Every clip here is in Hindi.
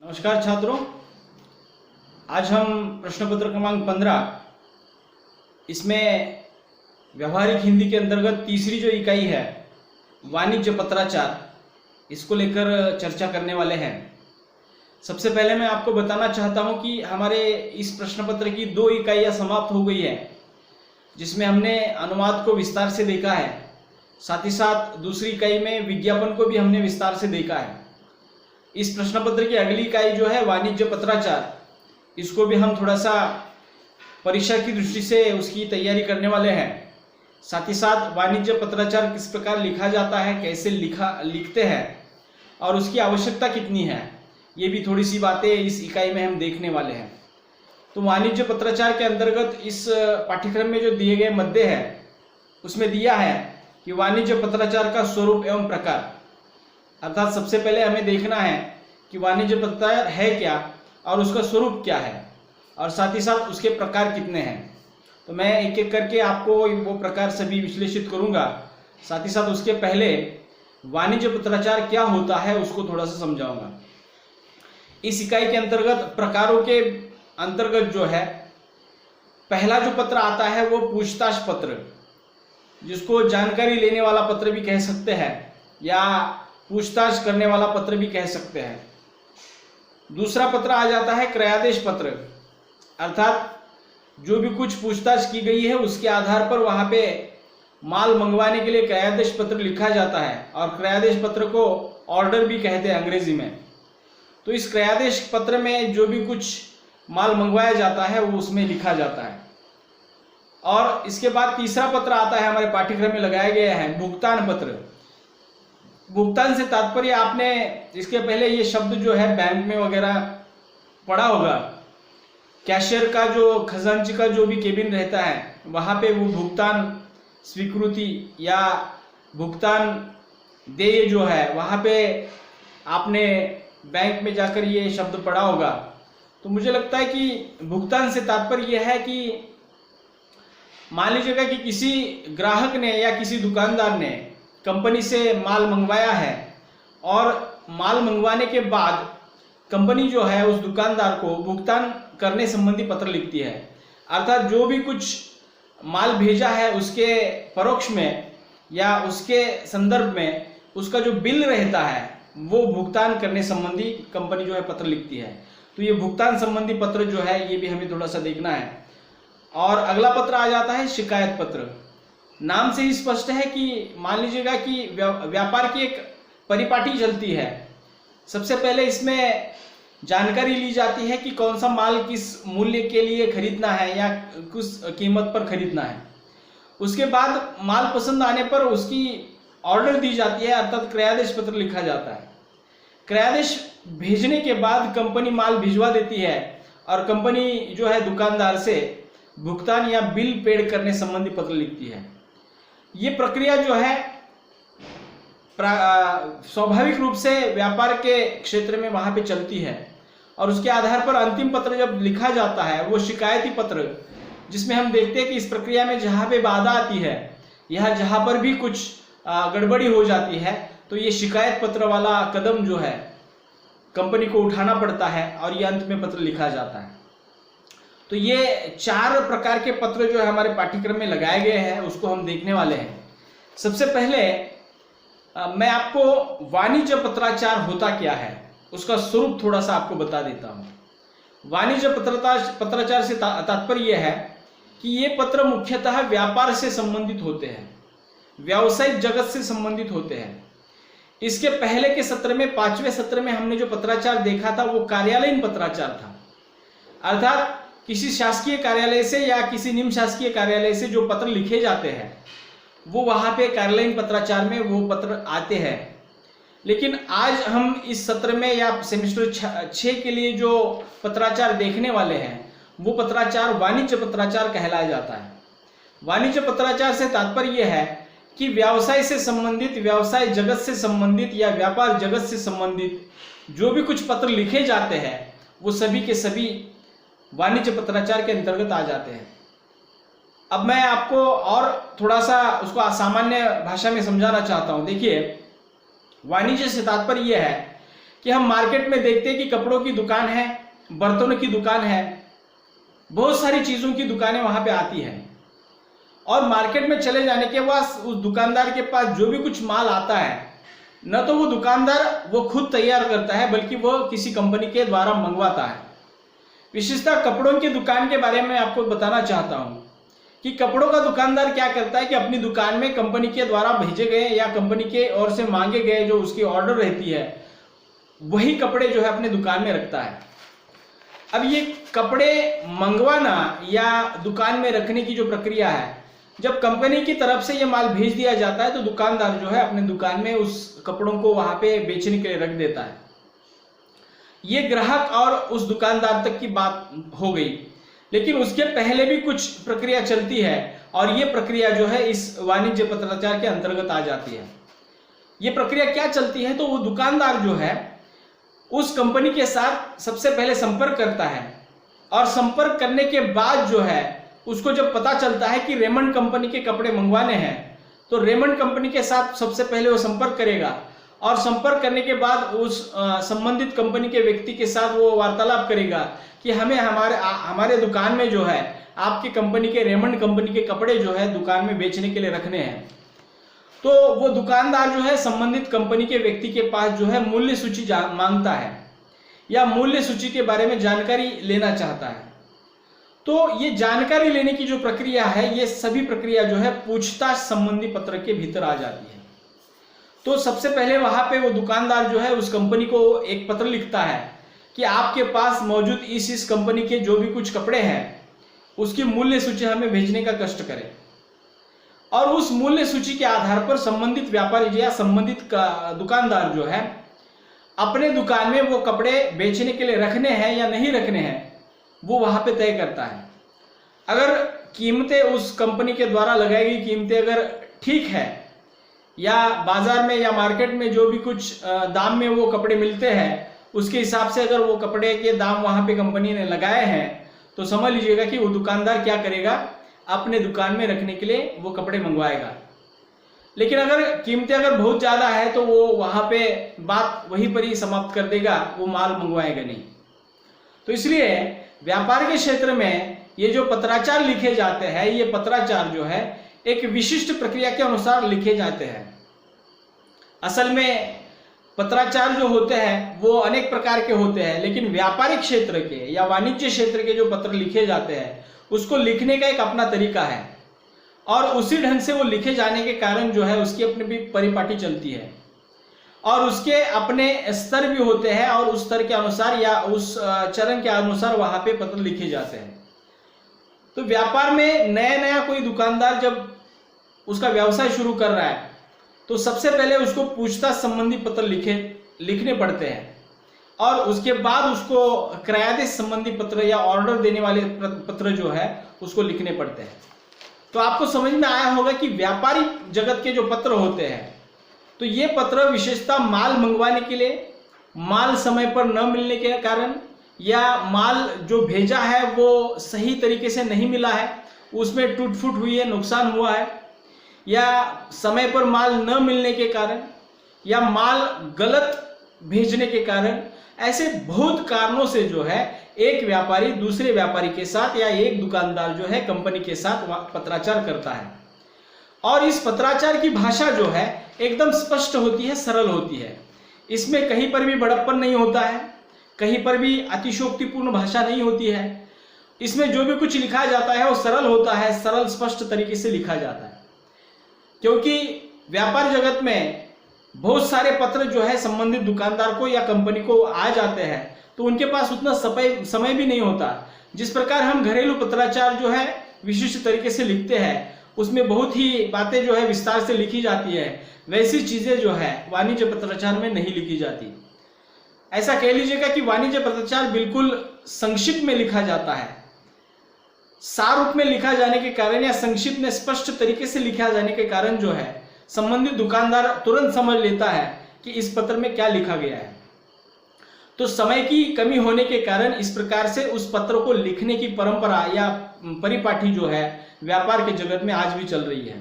नमस्कार छात्रों, आज हम प्रश्न पत्र क्रमांक 15 इसमें व्यवहारिक हिंदी के अंतर्गत तीसरी जो इकाई है वाणिज्य पत्राचार, इसको लेकर चर्चा करने वाले हैं। सबसे पहले मैं आपको बताना चाहता हूं कि हमारे इस प्रश्न पत्र की 2 इकाइयां समाप्त हो गई है, जिसमें हमने अनुवाद को विस्तार से देखा है। साथ ही साथ दूसरी इकाई में विज्ञापन को भी हमने विस्तार से देखा है। इस प्रश्न पत्र की अगली इकाई जो है वाणिज्य पत्राचार, इसको भी हम थोड़ा सा परीक्षा की दृष्टि से उसकी तैयारी करने वाले हैं। साथ ही साथ वाणिज्य पत्राचार किस प्रकार लिखा जाता है, कैसे लिखते हैं और उसकी आवश्यकता कितनी है, ये भी थोड़ी सी बातें इस इकाई में हम देखने वाले हैं। तो वाणिज्य पत्राचार के अंतर्गत इस पाठ्यक्रम में जो दिए गए मद्दे हैं उसमें दिया है कि वाणिज्य पत्राचार का स्वरूप एवं प्रकार, अर्थात सबसे पहले हमें देखना है कि वाणिज्य पत्राचार है क्या और उसका स्वरूप क्या है, और साथ ही साथ उसके प्रकार कितने हैं। तो मैं एक एक करके आपको वो प्रकार सभी विश्लेषित करूंगा। साथ ही साथ उसके पहले वाणिज्य पत्राचार क्या होता है उसको थोड़ा सा समझाऊंगा। इस इकाई के अंतर्गत प्रकारों के अंतर्गत जो है पहला जो पत्र आता है वो पूछताछ पत्र, जिसको जानकारी लेने वाला पत्र भी कह सकते हैं या पूछताछ करने वाला पत्र भी कह सकते हैं। दूसरा पत्र आ जाता है क्रयादेश पत्र, अर्थात जो भी कुछ पूछताछ की गई है उसके आधार पर वहां पे माल मंगवाने के लिए क्रयादेश पत्र लिखा जाता है, और क्रयादेश पत्र को ऑर्डर भी कहते हैं अंग्रेजी में। तो इस क्रयादेश पत्र में जो भी कुछ माल मंगवाया जाता है वो उसमें लिखा जाता है। और इसके बाद तीसरा पत्र आता है, हमारे पाठ्यक्रम में लगाया गया है भुगतान पत्र। भुगतान से तात्पर्य, आपने इसके पहले ये शब्द जो है बैंक में वगैरह पढ़ा होगा। कैशियर का जो खजांची का जो भी केबिन रहता है वहां पे वो भुगतान स्वीकृति या भुगतान देय जो है वहां पे आपने बैंक में जाकर ये शब्द पढ़ा होगा। तो मुझे लगता है कि भुगतान से तात्पर्य यह है कि मान लीजिएगा कि किसी ग्राहक ने या किसी दुकानदार ने कंपनी से माल मंगवाया है, और माल मंगवाने के बाद कंपनी जो है उस दुकानदार को भुगतान करने संबंधी पत्र लिखती है। अर्थात जो भी कुछ माल भेजा है उसके परोक्ष में या उसके संदर्भ में उसका जो बिल रहता है वो भुगतान करने संबंधी कंपनी जो है पत्र लिखती है। तो ये भुगतान संबंधी पत्र जो है ये भी हमें थोड़ा सा देखना है। और अगला पत्र आ जाता है शिकायत पत्र। नाम से ही स्पष्ट है कि मान लीजिएगा कि व्यापार की एक परिपाटी चलती है। सबसे पहले इसमें जानकारी ली जाती है कि कौन सा माल किस मूल्य के लिए खरीदना है या किस कीमत पर खरीदना है। उसके बाद माल पसंद आने पर उसकी ऑर्डर दी जाती है, अर्थात क्रयादेश पत्र लिखा जाता है। क्रयादेश भेजने के बाद कंपनी माल भिजवा देती है, और कंपनी जो है दुकानदार से भुगतान या बिल पेड करने संबंधी पत्र लिखती है। ये प्रक्रिया जो है स्वाभाविक रूप से व्यापार के क्षेत्र में वहां पे चलती है, और उसके आधार पर अंतिम पत्र जब लिखा जाता है वो शिकायती पत्र, जिसमें हम देखते हैं कि इस प्रक्रिया में जहां पे बाधा आती है या जहां पर भी कुछ गड़बड़ी हो जाती है तो ये शिकायत पत्र वाला कदम जो है कंपनी को उठाना पड़ता है, और ये अंत में पत्र लिखा जाता है। तो ये 4 प्रकार के पत्र जो है हमारे पाठ्यक्रम में लगाए गए हैं उसको हम देखने वाले हैं। सबसे पहले मैं आपको वाणिज्य पत्राचार होता क्या है उसका स्वरूप थोड़ा सा आपको बता देता हूं। वाणिज्य पत्राचार से तात्पर्य यह है कि ये पत्र मुख्यतः व्यापार से संबंधित होते हैं, व्यावसायिक जगत से संबंधित होते हैं। इसके पहले के सत्र में 5वें सत्र में हमने जो पत्राचार देखा था वो कार्यालयीन पत्राचार था, अर्थात किसी शासकीय कार्यालय से या किसी निम्न शासकीय कार्यालय से जो पत्र लिखे जाते हैं वो वहां पे कार्यालयीन पत्राचार में वो पत्र आते हैं। लेकिन आज हम इस सत्र में या सेमेस्टर 6 के लिए जो पत्राचार देखने वाले हैं वो पत्राचार वाणिज्य पत्राचार कहलाया जाता है। वाणिज्य पत्राचार से तात्पर्य यह है कि व्यवसाय से संबंधित, व्यवसाय जगत से संबंधित या व्यापार जगत से संबंधित जो भी कुछ पत्र लिखे जाते हैं वो सभी के सभी वाणिज्य पत्राचार के अंतर्गत आ जाते हैं। अब मैं आपको और थोड़ा सा उसको सामान्य भाषा में समझाना चाहता हूं। देखिए, वाणिज्य से तात्पर्य यह है कि हम मार्केट में देखते हैं कि कपड़ों की दुकान है, बर्तनों की दुकान है, बहुत सारी चीजों की दुकानें वहां पे आती हैं। और मार्केट में चले जाने के बाद उस दुकानदार के पास जो भी कुछ माल आता है, न तो वो दुकानदार वो खुद तैयार करता है, बल्कि वो किसी कंपनी के द्वारा मंगवाता है। विशेषतः कपड़ों की दुकान के बारे में आपको बताना चाहता हूं कि कपड़ों का दुकानदार क्या करता है कि अपनी दुकान में कंपनी के द्वारा भेजे गए या कंपनी के ओर से मांगे गए जो उसकी ऑर्डर रहती है, वही कपड़े जो है अपने दुकान में रखता है। अब ये कपड़े मंगवाना या दुकान में रखने की जो प्रक्रिया है, जब कंपनी की तरफ से ये माल भेज दिया जाता है तो दुकानदार जो है अपने दुकान में उस कपड़ों को वहां पे बेचने के लिए रख देता है। ये ग्राहक और उस दुकानदार तक की बात हो गई, लेकिन उसके पहले भी कुछ प्रक्रिया चलती है और ये प्रक्रिया जो है इस वाणिज्य पत्राचार के अंतर्गत आ जाती है। ये प्रक्रिया क्या चलती है, तो वो दुकानदार जो है उस कंपनी के साथ सबसे पहले संपर्क करता है और संपर्क करने के बाद जो है उसको जब पता चलता है कि रेमंड कंपनी के कपड़े मंगवाने हैं, तो रेमंड कंपनी के साथ सबसे पहले वो संपर्क करेगा और संपर्क करने के बाद उस संबंधित कंपनी के व्यक्ति के साथ वो वार्तालाप करेगा कि हमें हमारे दुकान में जो है आपकी कंपनी के रेमंड कंपनी के कपड़े जो है दुकान में बेचने के लिए रखने हैं। तो वो दुकानदार जो है संबंधित कंपनी के व्यक्ति के पास जो है मूल्य सूची मांगता है या मूल्य सूची के बारे में जानकारी लेना चाहता है। तो ये जानकारी लेने की जो प्रक्रिया है, ये सभी प्रक्रिया जो है पूछताछ संबंधी पत्र के भीतर आ जाती है। तो सबसे पहले वहां पे वो दुकानदार जो है उस कंपनी को एक पत्र लिखता है कि आपके पास मौजूद इस कंपनी के जो भी कुछ कपड़े हैं उसकी मूल्य सूची हमें भेजने का कष्ट करें, और उस मूल्य सूची के आधार पर संबंधित व्यापारी या संबंधित दुकानदार जो है अपने दुकान में वो कपड़े बेचने के लिए रखने हैं या नहीं रखने हैं वो वहां पे तय करता है। अगर कीमतें उस कंपनी के द्वारा लगाई गई कीमतें अगर ठीक है या बाजार में या मार्केट में जो भी कुछ दाम में वो कपड़े मिलते हैं उसके हिसाब से अगर वो कपड़े के दाम वहां पे कंपनी ने लगाए हैं, तो समझ लीजिएगा कि वो दुकानदार क्या करेगा, अपने दुकान में रखने के लिए वो कपड़े मंगवाएगा। लेकिन अगर कीमतें अगर बहुत ज्यादा है तो वो वहां पे बात वहीं पर ही समाप्त कर देगा, वो माल मंगवाएगा नहीं। तो इसलिए व्यापार के क्षेत्र में ये जो पत्राचार लिखे जाते हैं, ये पत्राचार जो है एक विशिष्ट प्रक्रिया के अनुसार लिखे जाते हैं। असल में पत्राचार जो होते हैं वो अनेक प्रकार के होते हैं, लेकिन व्यापारिक क्षेत्र के या वाणिज्य क्षेत्र के जो पत्र लिखे जाते हैं उसको लिखने का एक अपना तरीका है और उसी ढंग से वो लिखे जाने के कारण जो है उसकी अपनी भी परिपाटी चलती है और उसके अपने स्तर भी होते हैं और उस स्तर के अनुसार या उस चरण के अनुसार वहां पे पत्र लिखे जाते हैं। तो व्यापार में नया नया कोई दुकानदार जब उसका व्यवसाय शुरू कर रहा है तो सबसे पहले उसको पूछताछ संबंधी पत्र लिखने पड़ते हैं और उसके बाद उसको क्रयादेश संबंधी पत्र या ऑर्डर देने वाले पत्र जो है उसको लिखने पड़ते हैं। तो आपको समझ में आया होगा कि व्यापारी जगत के जो पत्र होते हैं तो ये पत्र विशेषता माल मंगवाने के लिए, माल समय पर न मिलने के कारण या माल जो भेजा है वो सही तरीके से नहीं मिला है, उसमें टूट फूट हुई है, नुकसान हुआ है, या समय पर माल न मिलने के कारण या माल गलत भेजने के कारण, ऐसे बहुत कारणों से जो है एक व्यापारी दूसरे व्यापारी के साथ या एक दुकानदार जो है कंपनी के साथ पत्राचार करता है। और इस पत्राचार की भाषा जो है एकदम स्पष्ट होती है, सरल होती है। इसमें कहीं पर भी बड़प्पन नहीं होता है, कहीं पर भी अतिशयोक्तिपूर्ण भाषा नहीं होती है। इसमें जो भी कुछ लिखा जाता है वो सरल होता है, सरल स्पष्ट तरीके से लिखा जाता है। क्योंकि व्यापार जगत में बहुत सारे पत्र जो है संबंधित दुकानदार को या कंपनी को आ जाते हैं तो उनके पास उतना समय भी नहीं होता। जिस प्रकार हम घरेलू पत्राचार जो है विशिष्ट तरीके से लिखते हैं उसमें बहुत ही बातें जो है विस्तार से लिखी जाती है, वैसी चीजें जो है वाणिज्य पत्राचार में नहीं लिखी जाती। ऐसा कह लीजिएगा कि वाणिज्य पत्राचार बिल्कुल संक्षिप्त में लिखा जाता है। सार रूप में लिखा जाने के कारण या संक्षिप्त में स्पष्ट तरीके से लिखा जाने के कारण जो है संबंधित दुकानदार तुरंत समझ लेता है कि इस पत्र में क्या लिखा गया है। तो समय की कमी होने के कारण इस प्रकार से उस पत्र को लिखने की परंपरा या परिपाटी जो है व्यापार के जगत में आज भी चल रही है।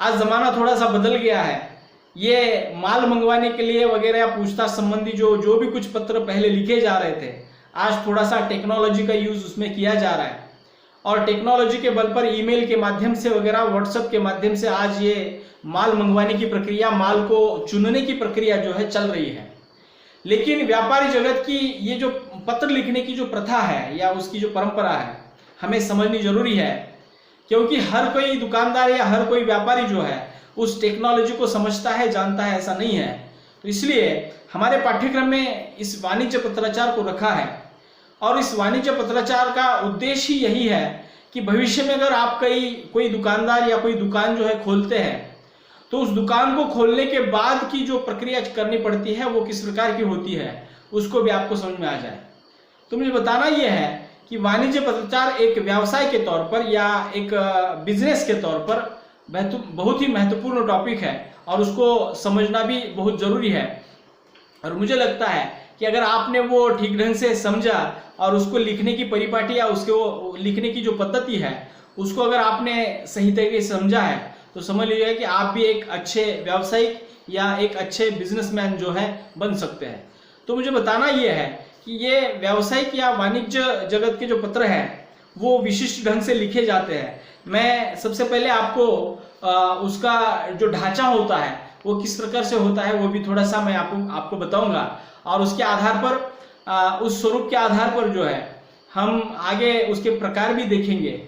आज जमाना थोड़ा सा बदल गया है, ये माल मंगवाने के लिए वगैरह या पूछताछ संबंधी जो भी कुछ पत्र पहले लिखे जा रहे थे, आज थोड़ा सा टेक्नोलॉजी का यूज उसमें किया जा रहा है और टेक्नोलॉजी के बल पर ईमेल के माध्यम से वगैरह, व्हाट्सएप के माध्यम से आज ये माल मंगवाने की प्रक्रिया, माल को चुनने की प्रक्रिया जो है चल रही है। लेकिन व्यापारी जगत की ये जो पत्र लिखने की जो प्रथा है या उसकी जो परंपरा है, हमें समझनी जरूरी है, क्योंकि हर कोई दुकानदार या हर कोई व्यापारी जो है उस टेक्नोलॉजी को समझता है, जानता है, ऐसा नहीं है। तो इसलिए हमारे पाठ्यक्रम में इस वाणिज्य पत्राचार को रखा है और इस वाणिज्य पत्राचार का उद्देश्य ही यही है कि भविष्य में अगर आप कोई दुकानदार या कोई दुकान जो है खोलते हैं, तो उस दुकान को खोलने के बाद की जो प्रक्रिया करनी पड़ती है वो किस प्रकार की होती है, उसको भी आपको समझ में आ जाए। तो मुझे बताना यह है कि वाणिज्य पत्राचार एक व्यवसाय के तौर पर या एक बिजनेस के तौर पर बहुत ही महत्वपूर्ण टॉपिक है और उसको समझना भी बहुत जरूरी है। और मुझे लगता है कि अगर आपने वो ठीक ढंग से समझा और उसको लिखने की परिपाटी या उसको लिखने की जो पद्धति है उसको अगर आपने सही तरीके से समझा है, तो समझ लीजिएगा कि आप भी एक अच्छे व्यावसायिक या एक अच्छे बिजनेसमैन जो है बन सकते हैं। तो मुझे बताना यह है कि ये व्यावसायिक या वाणिज्य जगत के जो पत्र हैं वो विशिष्ट ढंग से लिखे जाते हैं। मैं सबसे पहले आपको उसका जो ढांचा होता है वो किस प्रकार से होता है वो भी थोड़ा सा मैं आपको बताऊंगा और उसके आधार पर, उस स्वरूप के आधार पर जो है हम आगे उसके प्रकार भी देखेंगे।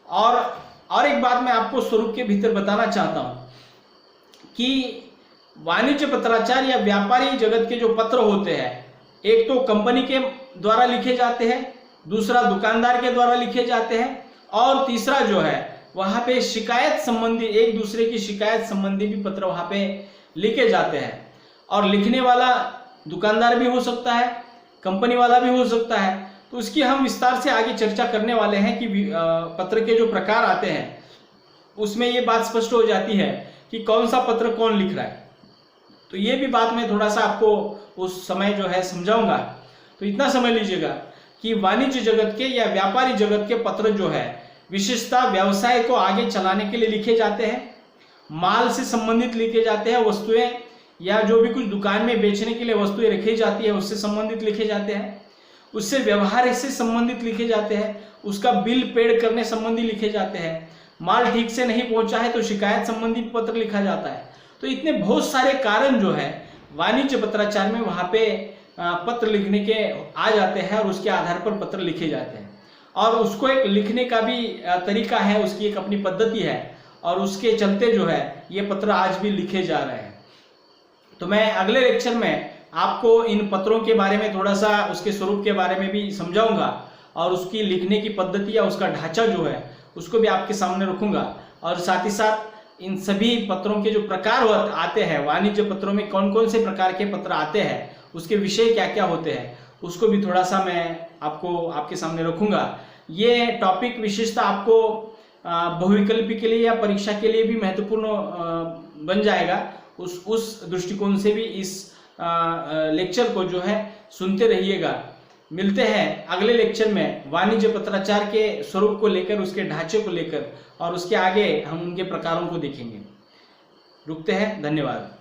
और एक बात मैं आपको स्वरूप के भीतर बताना चाहता हूं कि वाणिज्य पत्राचार या व्यापारी जगत के जो पत्र होते हैं, एक तो कंपनी के द्वारा लिखे जाते हैं, दूसरा दुकानदार के द्वारा लिखे जाते हैं और तीसरा जो है वहां पे शिकायत संबंधी, एक दूसरे की शिकायत संबंधी भी पत्र वहां पे लिखे जाते हैं। और लिखने वाला दुकानदार भी हो सकता है, कंपनी वाला भी हो सकता है। तो उसकी हम विस्तार से आगे चर्चा करने वाले हैं कि पत्र के जो प्रकार आते हैं उसमें ये बात स्पष्ट हो जाती है कि कौन सा पत्र कौन लिख रहा है। तो ये भी बात मैं थोड़ा सा आपको उस समय जो है समझाऊंगा। तो इतना समझ लीजिएगा कि वाणिज्य जगत के या व्यापारी जगत के पत्र जो है विशेषता व्यवसाय को आगे चलाने के लिए लिखे जाते हैं, माल से संबंधित लिखे जाते हैं, वस्तुएं या जो भी कुछ दुकान में बेचने के लिए वस्तुएं रखी जाती है उससे संबंधित लिखे जाते हैं, उससे व्यवहार से संबंधित लिखे जाते हैं, उसका बिल पेड करने संबंधी लिखे जाते हैं, माल ठीक से नहीं पहुंचा है तो शिकायत संबंधी पत्र लिखा जाता है। तो इतने बहुत सारे कारण जो है वाणिज्य पत्राचार में वहां पे पत्र लिखने के आ जाते हैं और उसके आधार पर पत्र लिखे जाते हैं। और उसको एक लिखने का भी तरीका है, उसकी एक अपनी पद्धति है और उसके चलते जो है ये पत्र आज भी लिखे जा रहे हैं। तो मैं अगले लेक्चर में आपको इन पत्रों के बारे में थोड़ा सा उसके स्वरूप के बारे में भी समझाऊंगा और उसकी लिखने की पद्धति या उसका ढांचा जो है उसको भी आपके सामने रखूंगा। और साथ ही साथ इन सभी पत्रों के जो प्रकार आते हैं, वाणिज्य पत्रों में कौन कौन से प्रकार के पत्र आते हैं, उसके विषय क्या क्या होते हैं, उसको भी थोड़ा सा मैं आपके सामने रखूंगा। ये टॉपिक विशेषता आपको बहुविकल्पी के लिए या परीक्षा के लिए भी महत्वपूर्ण बन जाएगा। उस दृष्टिकोण से भी इस लेक्चर को जो है सुनते रहिएगा। मिलते हैं अगले लेक्चर में वाणिज्य पत्राचार के स्वरूप को लेकर, उसके ढांचे को लेकर और उसके आगे हम उनके प्रकारों को देखेंगे। रुकते हैं, धन्यवाद।